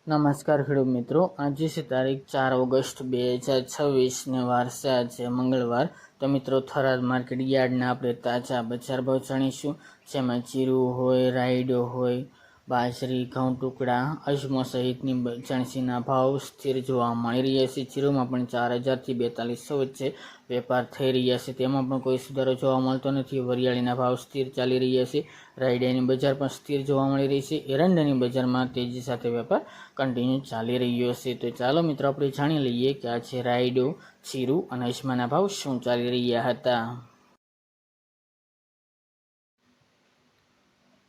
નમસ્કાર ખેડૂત મિત્રો, આજે છે તારીખ 4 ઓગસ્ટ 2026 ને વાર છે આજે મંગળવાર। તો મિત્રો થરાદ માર્કેટ યાર્ડના આપણે તાજા બજાર ભાવ જાણીશું, જેમાં જીરું હોય, રાયડો હોય, બાજરી, ઘઉં ટુકડા, અજમો સહિતની ચણસીના ભાવ સ્થિર જોવા મળી રહ્યા છે। જીરુમાં પણ 4000 થી 4200 વચ્ચે વેપાર થઈ રહ્યા છે, તેમાં પણ કોઈ સુધારો જોવા મળતો નથી। વરિયાળીના ભાવ સ્થિર ચાલી રહ્યા છે। રાયડાની બજાર પણ સ્થિર જોવા મળી રહી છે। એરંડાની બજારમાં તેજી સાથે વેપાર કન્ટિન્યુ ચાલી રહ્યો છે। તો ચાલો મિત્રો આપણે જાણી લઈએ કે આજે રાયડો, જીરું અને અજમાના ભાવ શું ચાલી રહ્યા હતા।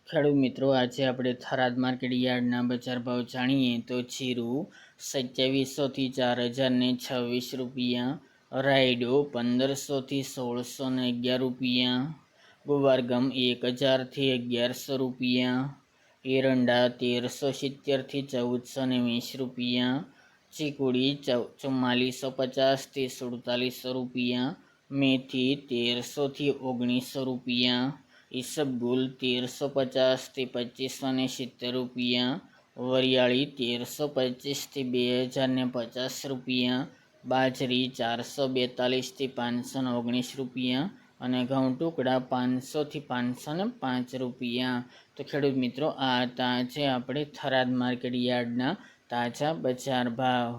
ખેડૂત મિત્રો, આજે આપણે થરાદ માર્કેટ યાર્ડના બજાર ભાવ જાણીએ તો જીરું 2700 થી 4026 રૂપિયા, રાયડો 1500 થી 1611 રૂપિયા, ગુવારગમ 1000 થી 1100 રૂપિયા, એરંડા 1370 થી 1420 રૂપિયા, ચીકુડી 4450 થી 4700 રૂપિયા, મેથી 1300 થી 1900 રૂપિયા, ઈસબગુલ 1350 થી 2570 રૂપિયા, વરિયાળી 1325 થી 2050 રૂપિયા, બાજરી 442 થી 519 રૂપિયા અને ઘઉં ટુકડા 500 થી 505 રૂપિયા। તો ખેડૂત મિત્રો, આ હતા આજે આપણે થરાદ માર્કેટ યાર્ડના તાજા બજાર ભાવ।